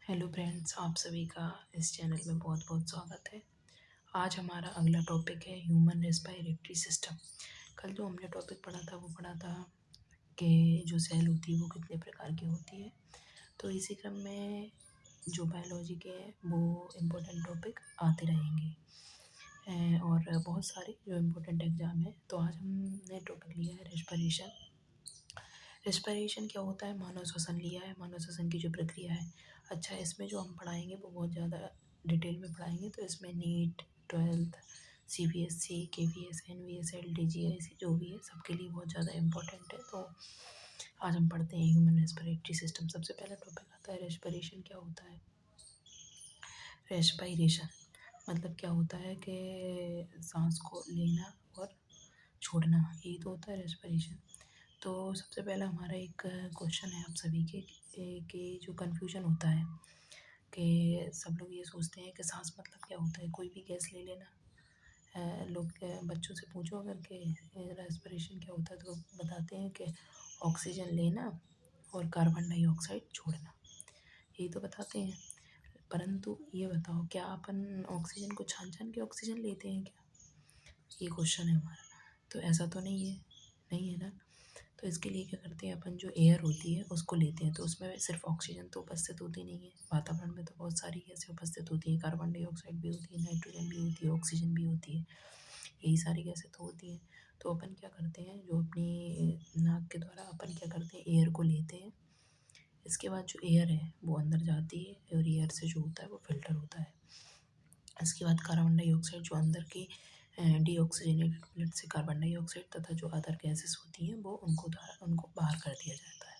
Hello friends, आप सभी का इस चैनल में बहुत बहुत स्वागत है। आज हमारा अगला टॉपिक है ह्यूमन रेस्पिरेटरी सिस्टम। कल जो हमने टॉपिक पढ़ा था कि जो सेल होती है वो कितने प्रकार की होती है। तो इसी क्रम में जो बायोलॉजी के हैं वो इम्पोर्टेंट टॉपिक आते रहेंगे। और बहुत सारे जो इम्पोर्टेंट एग्ज़ाम है। तो आज हमने टॉपिक लिया है रेस्पिरेशन। रेस्पिरेशन क्या होता है? मानव श्वसन लिया है, मानव श्वसन की जो प्रक्रिया है। अच्छा, इसमें जो हम पढ़ाएंगे वो बहुत ज़्यादा डिटेल में पढ़ाएंगे। तो इसमें NEET, twelfth, CBSE, KVS, NVS, LDGIC जो भी है सबके लिए बहुत ज़्यादा इम्पोर्टेंट है। तो आज हम पढ़ते हैं ह्यूमन रेस्पिरेटरी सिस्टम। सबसे पहला टॉपिक आता है रेस्पिरेशन। क्या होता है रेस्पिरेशन? मतलब क्या होता है कि सांस को लेना और छोड़ना, यही तो होता है रेस्पिरेशन। तो सबसे पहला हमारा एक क्वेश्चन है आप सभी के कि जो कन्फ्यूजन होता है कि सब लोग ये सोचते हैं कि सांस मतलब क्या होता है, कोई भी गैस ले लेना। लोग बच्चों से पूछो अगर कि रेस्पिरेशन क्या होता है तो बताते हैं कि ऑक्सीजन लेना और कार्बन डाइऑक्साइड छोड़ना, यही तो बताते हैं। परंतु ये बताओ, क्या अपन ऑक्सीजन को छान छान के ऑक्सीजन लेते हैं क्या? ये क्वेश्चन है हमारा। तो ऐसा तो नहीं है, नहीं है ना। तो इसके लिए क्या करते हैं अपन, जो एयर होती है उसको लेते हैं। तो उसमें सिर्फ ऑक्सीजन तो उपस्थित होती नहीं है, वातावरण में तो बहुत सारी गैसें उपस्थित होती हैं। कार्बन डाइऑक्साइड भी होती है, नाइट्रोजन भी होती है, ऑक्सीजन भी होती है, यही सारी गैसें तो होती हैं। तो अपन क्या करते हैं, जो अपनी नाक के द्वारा अपन क्या करते हैं, एयर को लेते हैं। इसके बाद जो एयर है वो अंदर जाती है और एयर से जो होता है वो फिल्टर होता है। इसके बाद कार्बन डाइऑक्साइड जो अंदर की डीऑक्सीजनेटेड ब्लड से कार्बन डाइऑक्साइड तथा जो अदर गैसेस होती हैं वो उनको बाहर कर दिया जाता है।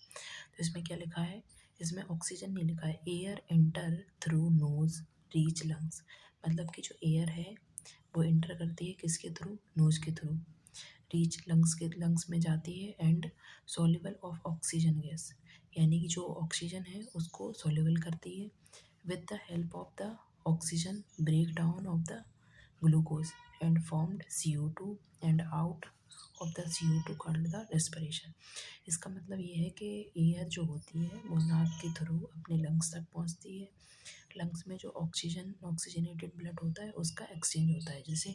तो इसमें क्या लिखा है? इसमें ऑक्सीजन नहीं लिखा है। Air enter through nose reach lungs. मतलब कि जो एयर है वो एंटर करती है किसके थ्रू? नोज के थ्रू। रीच लंग्स में जाती है and soluble of oxygen gas, यानी कि जो ऑक्सीजन है उसको सॉल्युबल करती है with the help of the oxygen breakdown of the glucose and formed CO2 and out of the CO2 called the respiration। इसका मतलब ये है कि एयर जो होती है वो नाक के थ्रू अपने लंग्स तक पहुंचती है। लंग्स में जो ऑक्सीजनेटेड ब्लड होता है उसका एक्सचेंज होता है। जैसे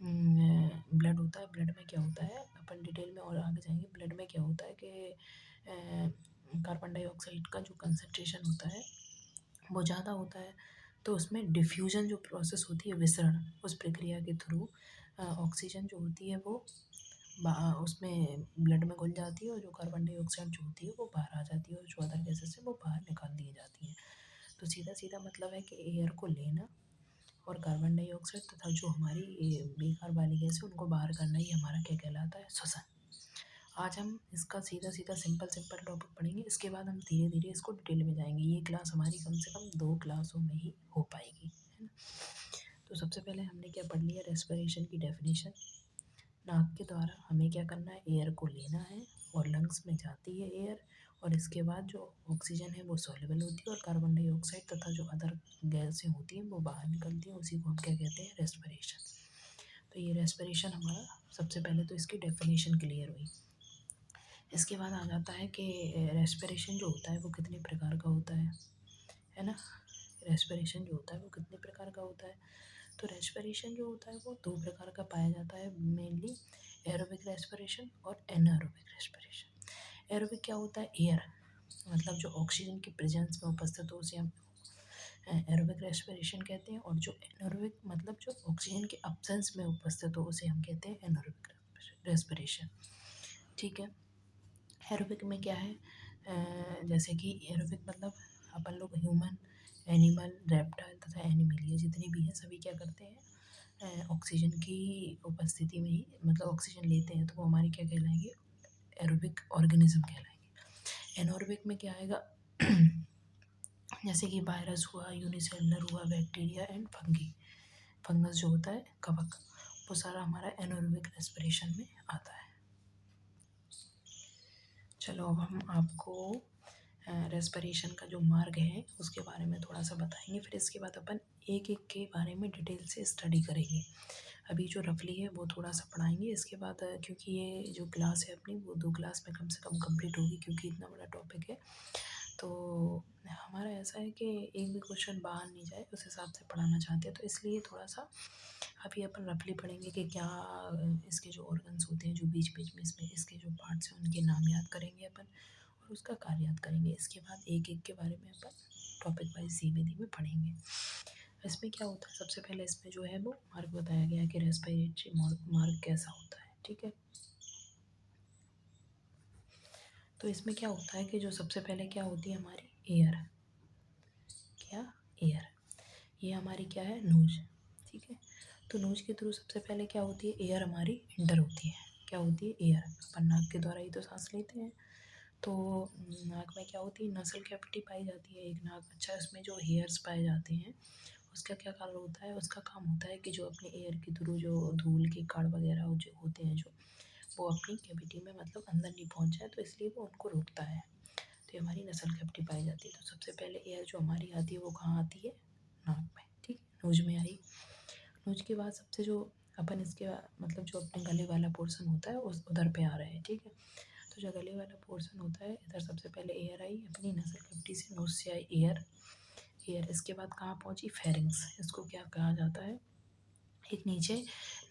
ब्लड होता है, ब्लड में क्या होता है, अपन डिटेल में और आगे जाएंगे। ब्लड में क्या होता है कि कार्बन डाइऑक्साइड का जो कंसंट्रेशन होता है वो ज़्यादा होता है। तो उसमें डिफ्यूजन जो प्रोसेस होती है, विसरण, उस प्रक्रिया के थ्रू ऑक्सीजन जो होती है वो उसमें ब्लड में घुल जाती है और जो कार्बन डाइऑक्साइड जो होती है वो बाहर आ जाती है और जो अदर गैसेस है वो बाहर निकाल दी जाती हैं। तो सीधा सीधा मतलब है कि एयर को लेना और कार्बन डाइऑक्साइड तथा जो हमारी बेकार वाली गैस है उनको बाहर करना, ही हमारा क्या कहलाता है? श्वसन। आज हम इसका सीधा सीधा सिंपल सिंपल टॉपिक पढ़ेंगे। इसके बाद हम धीरे धीरे इसको डिटेल में जाएंगे। ये क्लास हमारी कम से कम 2 क्लासों में ही हो पाएगी, है ना। तो सबसे पहले हमने क्या पढ़ लिया? रेस्पिरेशन की डेफिनेशन। नाक के द्वारा हमें क्या करना है? एयर को लेना है और लंग्स में जाती है एयर, और इसके बाद जो ऑक्सीजन है वो सॉल्युबल होती है और कार्बन डाइऑक्साइड तथा जो अदर गैसें होती हैं वो बाहर निकलती हैं। उसी को हम क्या कहते हैं? रेस्पिरेशन। तो ये रेस्पिरेशन हमारा, सबसे पहले तो इसकी डेफिनेशन क्लियर हुई। इसके बाद आ जाता है कि रेस्पिरेशन जो होता है वो कितने प्रकार का होता है ना। रेस्पिरेशन जो होता है वो कितने प्रकार का होता है? तो रेस्पिरेशन जो होता है वो 2 प्रकार का पाया जाता है मेनली, एरोबिक रेस्पिरेशन और एनारोबिक रेस्पिरेशन। एरोबिक क्या होता है? एयर, मतलब जो ऑक्सीजन की प्रेजेंस में उपस्थित हो उसे हम एरोबिक रेस्पिरेशन कहते हैं, और जो एनारोबिक मतलब जो ऑक्सीजन के अब्सेंस में उपस्थित हो उसे हम कहते हैं एनारोबिक रेस्पिरेशन। ठीक है। एरोबिक में क्या है? जैसे कि एरोबिक मतलब अपन लोग ह्यूमन, एनिमल, रेप्टाइल तथा एनिमल, ये जितने भी हैं सभी क्या करते हैं? ऑक्सीजन की उपस्थिति में ही, मतलब ऑक्सीजन लेते हैं तो वो हमारे क्या कहलाएंगे? एरोबिक ऑर्गेनिज्म कहलाएंगे। एनोरोबिक में क्या आएगा? जैसे कि वायरस हुआ, यूनिसेलुलर हुआ, बैक्टीरिया एंड फंगी, फंगस जो होता है, कवक, वो सारा हमारा एनोरोबिक रेस्पिरेशन में आता है। चलो अब हम आपको रेस्पिरेशन का जो मार्ग है उसके बारे में थोड़ा सा बताएंगे। फिर इसके बाद अपन एक एक के बारे में डिटेल से स्टडी करेंगे। अभी जो रफली है वो थोड़ा सा पढ़ाएंगे। इसके बाद क्योंकि ये जो क्लास है अपनी वो 2 क्लास में कम से कम कंप्लीट होगी, क्योंकि इतना बड़ा टॉपिक है। तो हमारा ऐसा है कि एक भी क्वेश्चन बाहर नहीं जाए उस हिसाब से पढ़ाना चाहते हैं, तो इसलिए थोड़ा-सा अभी अपन रफली पढ़ेंगे कि क्या इसके जो ऑर्गन्स होते हैं, जो बीच-बीच में इसमें इसके जो पार्ट्स हैं उनके नाम याद करेंगे अपन और उसका कार्य याद करेंगे। इसके बाद एक-एक के बारे में अपन टॉपिक वाइज़ धीमे-धीमे पढ़ेंगे। इसमें क्या होता है, सबसे पहले इसमें जो है वो मार्ग बताया गया है कि रेस्पिरेटरी मार्ग कैसा होता है, ठीक है। तो इसमें क्या होता है कि जो सबसे पहले क्या होती है हमारी एयर, क्या एयर, ये हमारी क्या है नोज, ठीक है। तो नोज के थ्रू सबसे पहले क्या होती है, एयर हमारी इंटर होती है। क्या होती है, एयर। अपन नाक के द्वारा ही तो सांस लेते हैं। तो नाक में क्या होती है, नसल कैविटी पाई जाती है एक नाक। अच्छा, इसमें जो हेयर्स पाए जाते हैं उसका क्या कार्य होता है, उसका काम होता है कि जो अपने एयर के थ्रू जो धूल के कण वगैरह जो होते हैं, जो वो अपनी कैविटी में मतलब अंदर नहीं पहुंच जाए, तो इसलिए वो उनको रोकता है। तो ये हमारी नसल कैविटी पाई जाती है। तो सबसे पहले एयर जो हमारी आती है वो कहाँ आती है, नाक में, ठीक है, नोज में आई। नोज के बाद सबसे जो अपन इसके मतलब जो अपने गले वाला पोर्शन होता है उस उधर पे आ रहे हैं, ठीक है। तो जो गले वाला पोर्शन होता है, इधर सबसे पहले एयर आई अपनी नसल कैविटी से, नोज से आई एयर। एयर इसके बाद कहाँ पहुँची, फेरिंग्स। इसको क्या कहा जाता है, एक नीचे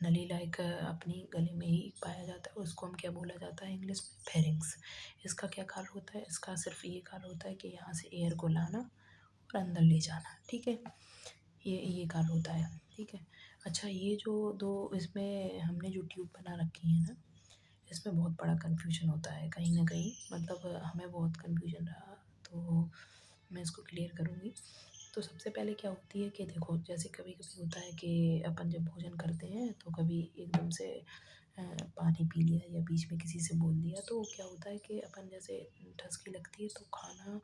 नली लाइक अपनी गले में ही पाया जाता है, उसको हम क्या बोला जाता है इंग्लिश में, फेरिंग्स। इसका क्या कार्य होता है, इसका सिर्फ ये कार्य होता है कि यहाँ से एयर को लाना और अंदर ले जाना, ठीक है। ये कार्य होता है, ठीक है। अच्छा, ये जो दो इसमें हमने जो ट्यूब बना रखी है ना, इसमें बहुत बड़ा कन्फ्यूजन होता है कहीं ना कहीं, मतलब हमें बहुत कन्फ्यूजन रहा, तो मैं इसको क्लियर करूँगी। तो सबसे पहले क्या होती है कि देखो, जैसे कभी कभी होता है कि अपन जब भोजन करते हैं तो कभी एकदम से पानी पी लिया या बीच में किसी से बोल दिया, तो क्या होता है कि अपन जैसे ठसकी लगती है तो खाना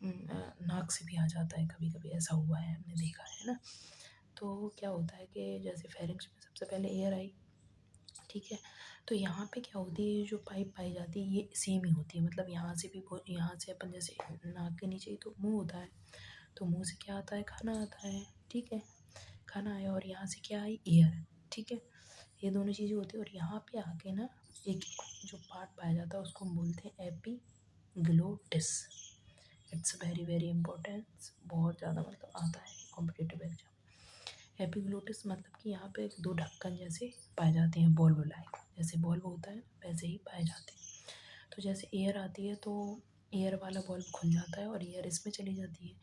नाक से भी आ जाता है, कभी कभी ऐसा हुआ है, हमने देखा है ना। तो क्या होता है कि जैसे फेरिंग्स में सबसे पहले एयर आई, ठीक है। तो यहाँ पे क्या होती है, जो पाइप पाई जाती है ये सेम ही होती है, मतलब यहाँ से भी यहाँ से अपन जैसे नाक के नीचे ही तो मुंह होता है, तो मुंह से क्या आता है, खाना आता है, ठीक है। खाना आया और यहाँ से क्या आई, एयर, ठीक है। ये दोनों चीज़ें होती है और यहाँ पे आके ना एक जो पार्ट पाया जाता है उसको हम बोलते हैं epiglottis. It's very very important, बहुत ज़्यादा मतलब आता है कॉम्पिटेटिव एग्जाम। एपिग्लोटिस मतलब कि यहाँ पे दो ढक्कन जैसे पाए जाते हैं, बॉल्व लाइक, जैसे बॉल्व होता है वैसे ही पाए जाते हैं। तो जैसे एयर आती है तो एयर वाला बॉल्व खुल जाता है और एयर इसमें चली जाती है,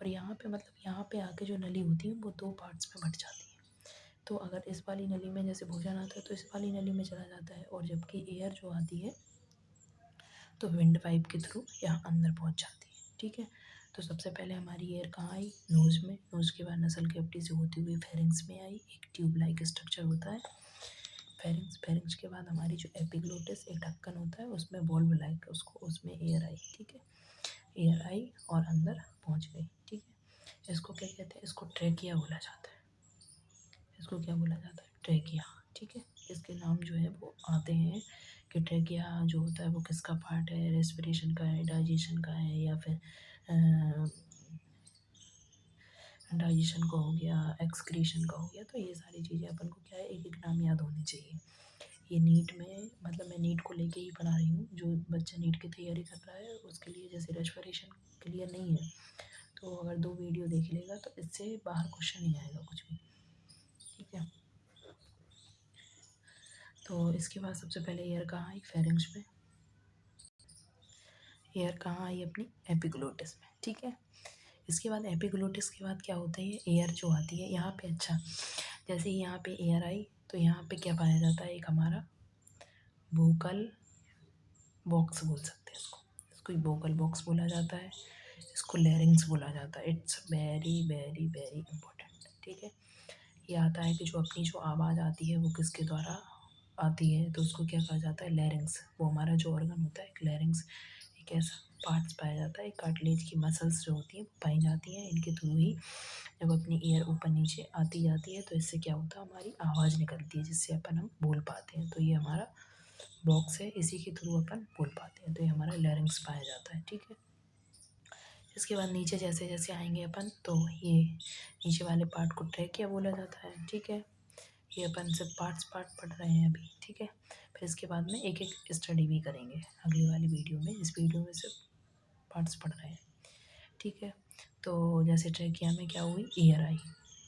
और यहाँ पे मतलब यहाँ पे आके जो नली होती है वो दो पार्ट्स में बट जाती है। तो अगर इस वाली नली में जैसे भोजन आता है तो इस वाली नली में चला जाता है, और जबकि एयर जो आती है तो विंड पाइप के थ्रू यहाँ अंदर पहुँच जाती है, ठीक है। तो सबसे पहले हमारी एयर कहाँ आई, नोज में। नोज के बाद नसल कैविटी से होती हुई फेरिंग्स में आई, एक ट्यूब लाइक स्ट्रक्चर होता है फेरिंग्स। फेरिंग्स के बाद हमारी जो एपिग्लोटिस एक ढक्कन होता है उसमें बॉल्व लाइक, उसको उसमें एयर आई, ठीक है। एयर आई और अंदर पहुँच गई, ठीक है। इसको क्या कहते हैं, इसको ट्रेकिया बोला जाता है। इसको क्या बोला जाता है, ट्रेकिया, ठीक है। इसके नाम जो है वो आते हैं कि ट्रेकिया जो होता है वो किसका पार्ट है, रेस्पिरेशन का है, डाइजेशन का है, या फिर डाइजेशन का हो गया, एक्सक्रीशन का हो गया। तो ये सारी चीज़ें अपन को क्या है, एक एक नाम याद होनी चाहिए। ये नीट में, मतलब मैं नीट को लेके ही पढ़ा रही हूँ, जो बच्चा नीट की तैयारी कर रहा है उसके लिए जैसे रेस्पिरेशन क्लियर नहीं है तो अगर दो वीडियो देख लेगा तो इससे बाहर क्वेश्चन नहीं आएगा कुछ भी, ठीक है। तो इसके बाद सबसे पहले एयर कहाँ आई, फेरिंग्स में। एयर कहाँ आई, अपनी एपिग्लोटिस में, ठीक है। इसके बाद एपिग्लोटिस के बाद क्या होता है, एयर जो आती है यहाँ पे। अच्छा, जैसे ही यहाँ पे एयर आई तो यहाँ पे क्या पाया जाता है, एक हमारा वोकल बॉक्स बोल सकते हैं इसको, इसको वोकल बॉक्स बोला जाता है, इसको लैरिंग्स बोला जाता है। It's very very very important, ठीक है। ये आता है कि जो अपनी जो आवाज़ आती है वो किसके द्वारा आती है, तो उसको क्या कहा जाता है, लैरिंग्स। वो हमारा जो ऑर्गन होता है, एक लैरिंग्स एक ऐसा पार्ट्स पाया जाता है, कार्टिलेज की मसल्स जो होती हैं वो पाई जाती हैं, इनके थ्रू ही जब अपनी एयर ऊपर नीचे आती जाती है तो इससे क्या होता है, हमारी आवाज़ निकलती है जिससे अपन हम बोल पाते हैं। तो ये हमारा बॉक्स है, इसी के थ्रू अपन बोल पाते हैं, तो ये हमारा लैरिंग्स पाया जाता है, ठीक है। इसके बाद नीचे जैसे जैसे आएंगे अपन तो ये नीचे वाले पार्ट को ट्रैकिया बोला जाता है, ठीक है। ये अपन सिर्फ पार्ट पढ़ रहे हैं अभी, ठीक है। फिर इसके बाद में एक एक स्टडी भी करेंगे अगली वाली वीडियो में, इस वीडियो में सिर्फ पार्ट्स पढ़ रहे हैं, ठीक है। तो जैसे ट्रेकिया में क्या हुई, एयर आई,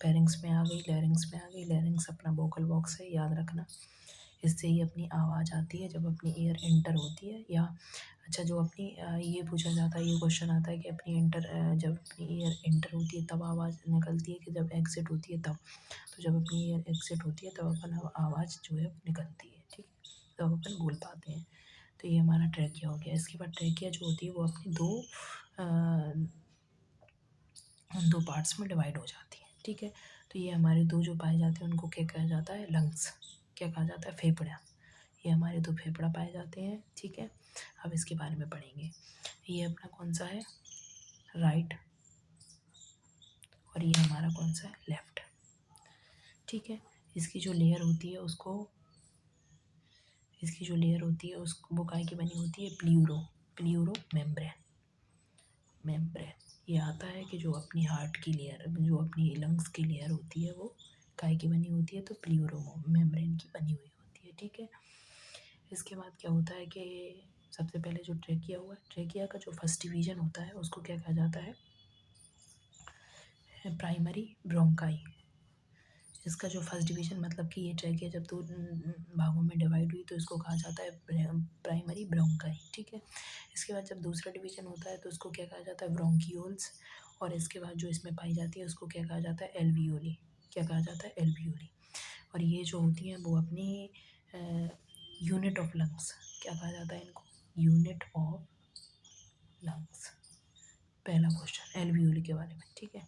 फेरिंग्स में आ गई, लैरिंग्स में आ गई। लैरिंग्स अपना वोकल बॉक्स है, याद रखना। इससे ही अपनी आवाज़ आती है जब अपनी एयर एंटर होती है। या अच्छा, जो अपनी ये पूछा जाता है, ये क्वेश्चन आता है कि अपनी जब अपनी एयर एंटर होती है तब आवाज़ निकलती है कि जब एग्ज़िट होती है तब। तो जब अपनी एयर एग्ज़िट होती है तब अपन आवाज़ जो है निकलती है, ठीक है, तब अपन बोल पाते हैं। तो ये हमारा ट्रैकिया हो गया। इसके बाद ट्रैकिया जो होती है वो अपनी दो पार्ट्स में डिवाइड हो जाती है, ठीक है। तो ये हमारे दो जो पाए जाते हैं उनको क्या कहा जाता है, लंग्स। क्या कहा जाता है, फेफड़ा। ये हमारे दो फेफड़ा पाए जाते हैं, ठीक है। अब इसके बारे में पढ़ेंगे। ये अपना कौन सा है, राइट, और ये हमारा कौन सा है, लेफ्ट, ठीक है। इसकी जो लेयर होती है उसको इसकी जो लेयर होती है उसको वो काय की बनी होती है, प्ल्यूरो मेम्ब्रेन। ये आता है कि जो अपनी हार्ट की लेयर, जो अपनी लंग्स की लेयर होती है वो काय की बनी होती है, तो प्ल्यूरो मेम्ब्रेन की बनी हुई होती है, ठीक है। इसके बाद क्या होता है कि सबसे पहले जो ट्रेकिया हुआ, ट्रेकिया का जो फर्स्ट डिवीज़न होता है उसको क्या कहा जाता है, प्राइमरी ब्रोंकाई। इसका जो फर्स्ट डिवीज़न मतलब कि ये ट्रेकिया जब दो भागों में डिवाइड हुई तो इसको कहा जाता है प्राइमरी ब्रोंकाई, ठीक है। इसके बाद जब दूसरा डिवीज़न होता है तो उसको क्या कहा जाता है, ब्रोंकियोल्स। और इसके बाद जो इसमें पाई जाती है उसको क्या कहा जाता है, एल्वियोली। क्या कहा जाता है, एल्वियोली। और ये जो होती हैं वो अपनी यूनिट ऑफ लंग्स, क्या कहा जाता है इनको, यूनिट ऑफ लंग्स। पहला क्वेश्चन एल्वियोली के बारे में, ठीक है।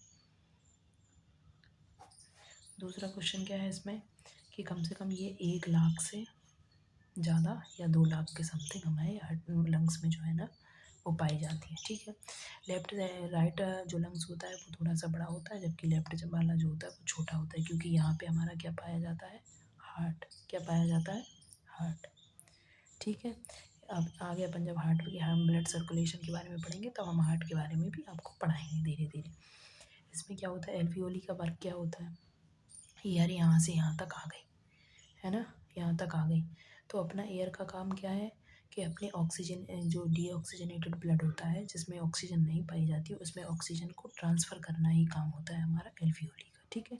दूसरा क्वेश्चन क्या है इसमें कि कम से कम ये 1 लाख से ज़्यादा या 2 लाख के समथिंग हमारे लंग्स में जो है ना वो पाई जाती है, ठीक है। लेफ्ट राइट जो लंग्स होता है वो थोड़ा सा बड़ा होता है, जबकि लेफ्ट वाला जो होता है वो छोटा होता है, क्योंकि यहाँ पे हमारा क्या पाया जाता है, हार्ट। क्या पाया जाता है, हार्ट, ठीक है। अब आगे अपन जब हार्ट की हम ब्लड सर्कुलेशन के बारे में पढ़ेंगे तब हम हार्ट के बारे में भी आपको पढ़ाएंगे धीरे धीरे। इसमें क्या होता है, एल्वियोली का वर्क क्या होता है, यार यहाँ से यहाँ तक आ गई है ना, यहाँ तक आ गई। तो अपना एयर का काम क्या है कि अपने ऑक्सीजन, जो डीऑक्सीजनेटेड ब्लड होता है जिसमें ऑक्सीजन नहीं पाई जाती उसमें ऑक्सीजन को ट्रांसफ़र करना ही काम होता है हमारा एल्वियोली का, ठीक है।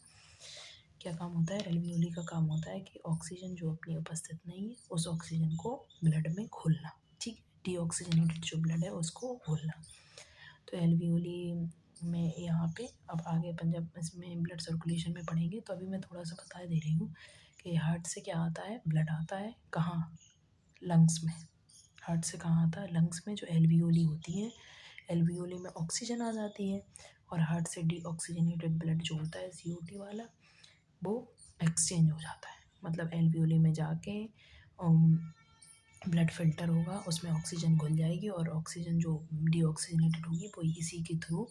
क्या काम होता है, एल्वियोली का काम होता है कि ऑक्सीजन जो अपनी उपस्थित नहीं है उस ऑक्सीजन को ब्लड में घोलना, ठीक है। डीऑक्सीजनेटेड जो ब्लड है उसको घोलना। तो एल्वियोली में यहाँ पे अब आगे अपन जब इसमें ब्लड सर्कुलेशन में पढ़ेंगे तो अभी मैं थोड़ा सा बता दे रही हूँ कि हार्ट से क्या आता है, ब्लड आता है कहाँ, लंग्स में। हार्ट से कहाँ आता है, लंग्स में। जो एल्वियोली होती है, एल्वियोली में ऑक्सीजन आ जाती है और हार्ट से डीऑक्सीजनेटेड ब्लड जो होता है CO2 वाला वो एक्सचेंज हो जाता है। मतलब एल्वियोली में जाके ब्लड फिल्टर होगा, उसमें ऑक्सीजन घुल जाएगी और ऑक्सीजन जो डीऑक्सीजनेटेड होगी वो इसी के थ्रू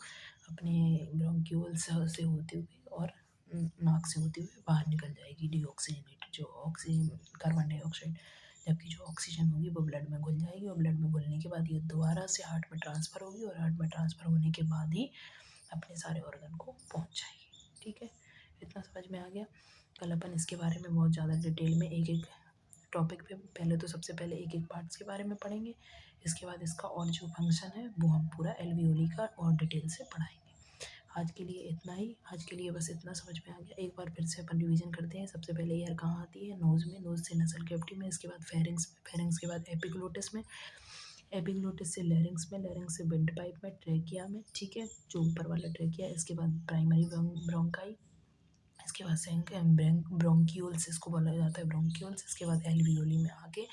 अपने ब्रोंक्यूल्स से होते हुए और नाक से होते हुए बाहर निकल जाएगी डीऑक्सीजनेटेड जो ऑक्सीजन, कार्बन डाइऑक्साइड। जबकि जो ऑक्सीजन होगी वो ब्लड में घुल जाएगी और ब्लड में घुलने के बाद ये दोबारा से हार्ट में ट्रांसफ़र होगी और हार्ट में ट्रांसफ़र होने के बाद ही अपने सारे ऑर्गन को पहुँच जाएगी, ठीक है। इतना समझ में आ गया। कल अपन इसके बारे में बहुत ज़्यादा डिटेल में एक एक टॉपिक पे पहले तो सबसे पहले एक एक पार्ट्स के बारे में पढ़ेंगे। इसके बाद इसका और जो फंक्शन है वो हम पूरा एल्वियोली का और डिटेल से पढ़ाएंगे। आज के लिए इतना ही, आज के लिए बस इतना समझ में आ गया। एक बार फिर से अपन रिवीजन करते हैं। सबसे पहले एयर कहाँ आती है, नोज़ में, नोज़ से नसल कैविटी में, इसके बाद फेरिंग्स में, फेरिंग्स के बाद एपिग्लोटिस में, एपिग्लोटिस से लैरिंग्स में, लैरिंग्स से विंड पाइप में, ट्रेकिया में, ठीक है, जो ऊपर वाला ट्रेकिया। इसके बाद प्राइमरी ब्रोंकाई, इसके बाद ब्रोंक्यूल्स, इसको बोला जाता है ब्रोंक्यूल्स। इसके बाद एल्वियोली में आके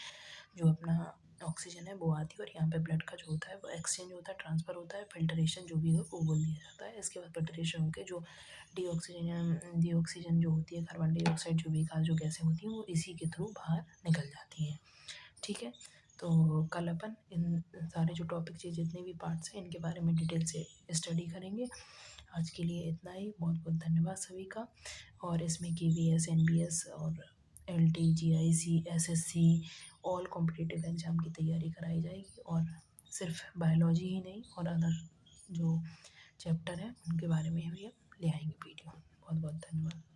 जो अपना ऑक्सीजन है वो आती है और यहाँ पे ब्लड का जो होता है वो एक्सचेंज होता है, ट्रांसफ़र होता है, फिल्ट्रेशन जो भी हो वो बोल दिया जाता है। इसके बाद फिल्ट्रेशन होकर जो डीऑक्सीजन जो होती है, कार्बन डाइऑक्साइड जो भी खास जो गैसें होती हैं वो इसी के थ्रू बाहर निकल जाती हैं, ठीक है। तो कल अपन इन सारे जो टॉपिक से जितने भी पार्ट्स हैं इनके बारे में डिटेल से स्टडी करेंगे। आज के लिए इतना ही। बहुत बहुत धन्यवाद सभी का। और इसमें KVS NBS और LT GIC SSC all competitive exam की तैयारी कराई जाएगी और सिर्फ बायोलॉजी ही नहीं और अदर जो चैप्टर हैं उनके बारे में भी हम ले आएंगे वीडियो। बहुत बहुत धन्यवाद।